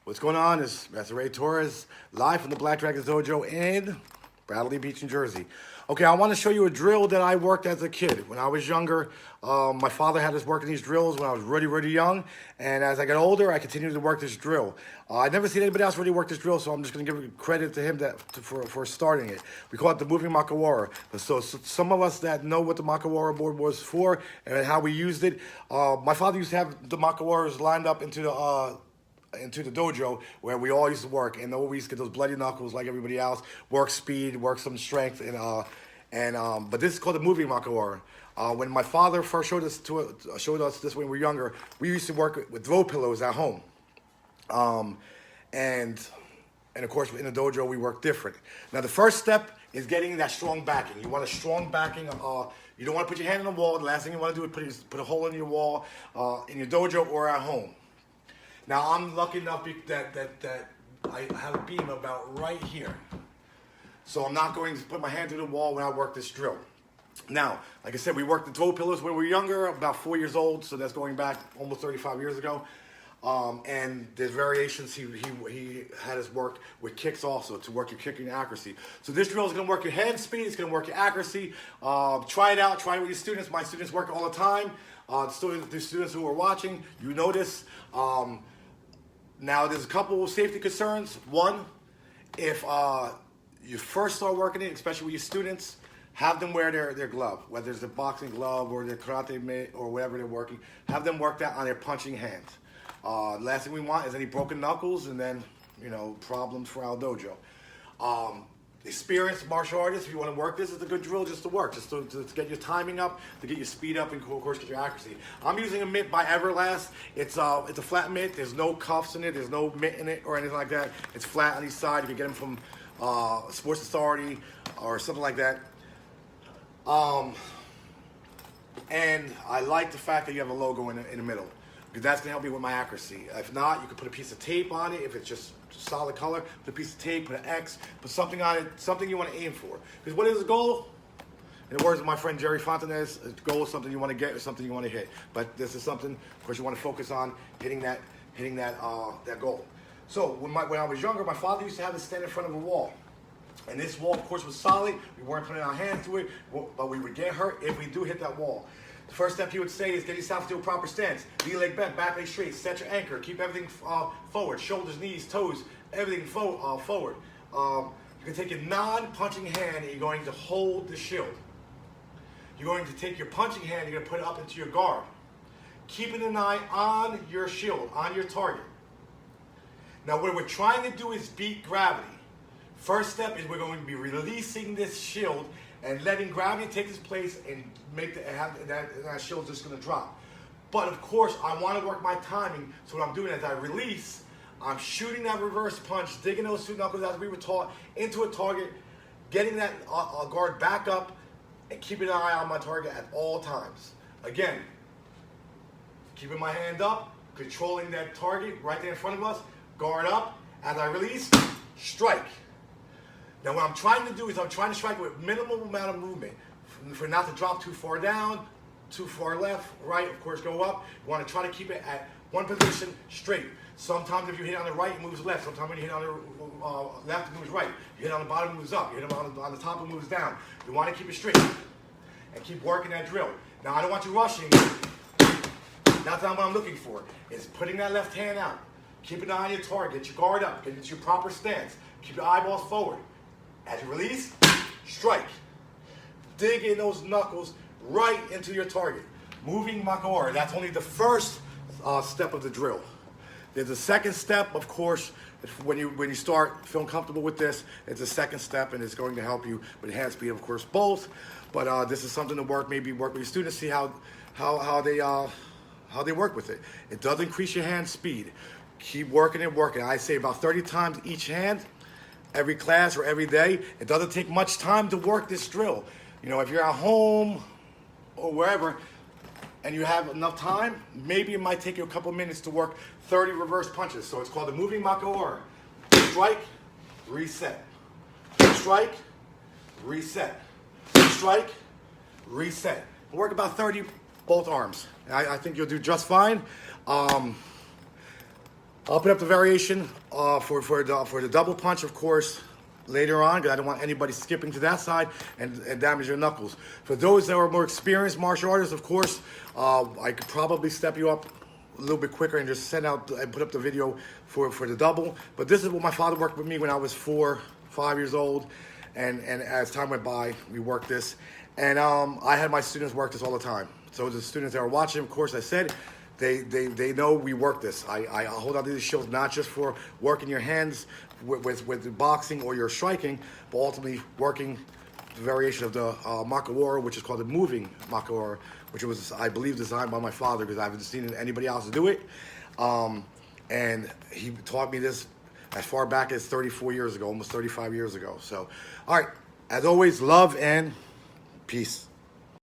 What's going on? It's Master GJ Torres, live from the Black Dragons Dojo in Bradley Beach, New Jersey. Okay, I want to show you a drill that I worked as a kid. When I was younger, my father had us working these drills when I was really young. And as I got older, I continued to work this drill. I'd never seen anybody else really work this drill, so I'm just going to give credit to him for starting it. We call it the moving Makiwara. So some of us that know what the Makiwara board was for and how we used it, my father used to have the Makiwaras lined up into the dojo where we all used to work, and we used to get those bloody knuckles like everybody else, work speed, work some strength, but this is called the moving Makiwara. When my father first showed us this when we were younger, we used to work with throw pillows at home, and of course in the dojo we work different. Now the first step is getting that strong backing. You want a strong backing. You don't want to put your hand on the wall. The last thing you want to do is put a hole in your wall in your dojo or at home. Now, I'm lucky enough that I have a beam about right here. So I'm not going to put my hand through the wall when I work this drill. Now, like I said, we worked the throw pillows when we were younger, about 4 years old, so that's going back almost 35 years ago. And there's variations. He had us work with kicks also to work your kicking accuracy. So this drill is going to work your hand speed. It's going to work your accuracy. Try it out. Try it with your students. My students work all the time. The students who are watching, you notice. Now, there's a couple of safety concerns. One, if you first start working it, especially with your students, have them wear their glove, whether it's a boxing glove or their karate mitt or whatever they're working. Have them work that on their punching hands. Last thing we want is any broken knuckles and then, problems for our dojo. Experienced martial artists, if you want to work this, it's a good drill just to work, just to get your timing up, to get your speed up, and of course get your accuracy. I'm using a mitt by Everlast. It's a flat mitt. There's no cuffs in it. There's no mitt in it or anything like that. It's flat on each side. You can get them from Sports Authority or something like that. And I like the fact that you have a logo in the middle, because that's going to help me with my accuracy. If not, you can put a piece of tape on it. If it's just solid color, put a piece of tape, put an X, put something on it, something you want to aim for. Because what is the goal? In the words of my friend Jerry Fontanez, the goal is something you want to get or something you want to hit. But this is something, of course, you want to focus on hitting that goal. So when I was younger, my father used to have us stand in front of a wall. And this wall, of course, was solid. We weren't putting our hands to it, but we would get hurt if we do hit that wall. The first step he would say is get yourself into a proper stance. Knee leg bent, back leg straight, set your anchor, keep everything forward, shoulders, knees, toes, everything forward. You can take your non-punching hand and you're going to hold the shield. You're going to take your punching hand, you're going to put it up into your guard. Keeping an eye on your shield, on your target. Now what we're trying to do is beat gravity. First step is we're going to be releasing this shield and letting gravity take its place and make that shield just going to drop. But of course, I want to work my timing. So what I'm doing is I release, I'm shooting that reverse punch, digging those two knuckles as we were taught into a target, getting that guard back up, and keeping an eye on my target at all times. Again, keeping my hand up, controlling that target right there in front of us, guard up. As I release, strike. Now what I'm trying to do is I'm trying to strike with minimal amount of movement for not to drop too far down, too far left, right, of course go up. You want to try to keep it at one position straight. Sometimes if you hit on the right, it moves left. Sometimes when you hit on the left, it moves right. You hit on the bottom, it moves up. You hit on the top, it moves down. You want to keep it straight and keep working that drill. Now I don't want you rushing. That's not what I'm looking for. It's putting that left hand out. Keep an eye on your target. Get your guard up. Get into your proper stance. Keep your eyeballs forward. As you release, strike. Dig in those knuckles right into your target. Moving Makiwara. That's only the first step of the drill. There's a second step, of course, when you start feeling comfortable with this. It's a second step, and it's going to help you with hand speed, of course, both. But this is something to maybe work with your students, see how they work with it. It does increase your hand speed. Keep working and working. I say about 30 times each hand. Every class or every day. It doesn't take much time to work this drill. If you're at home or wherever and you have enough time, maybe it might take you a couple minutes to work 30 reverse punches. So it's called the moving Makiwara. Strike, reset. Strike, reset. Strike, reset. Work about 30 both arms. I think you'll do just fine. I'll put up the variation for the double punch, of course, later on, because I don't want anybody skipping to that side and damage your knuckles. For those that are more experienced martial artists, of course, I could probably step you up a little bit quicker and just send out and put up the video for the double. But this is what my father worked with me when I was 4, 5 years old, and as time went by, we worked this. And I had my students work this all the time. So the students that are watching, of course, I said, they know we work this. I hold out these shields not just for working your hands with boxing or your striking, but ultimately working the variation of the Makiwara, which is called the moving Makiwara, which was, I believe, designed by my father because I haven't seen anybody else do it. And he taught me this as far back as 34 years ago, almost 35 years ago. So, all right, as always, love and peace.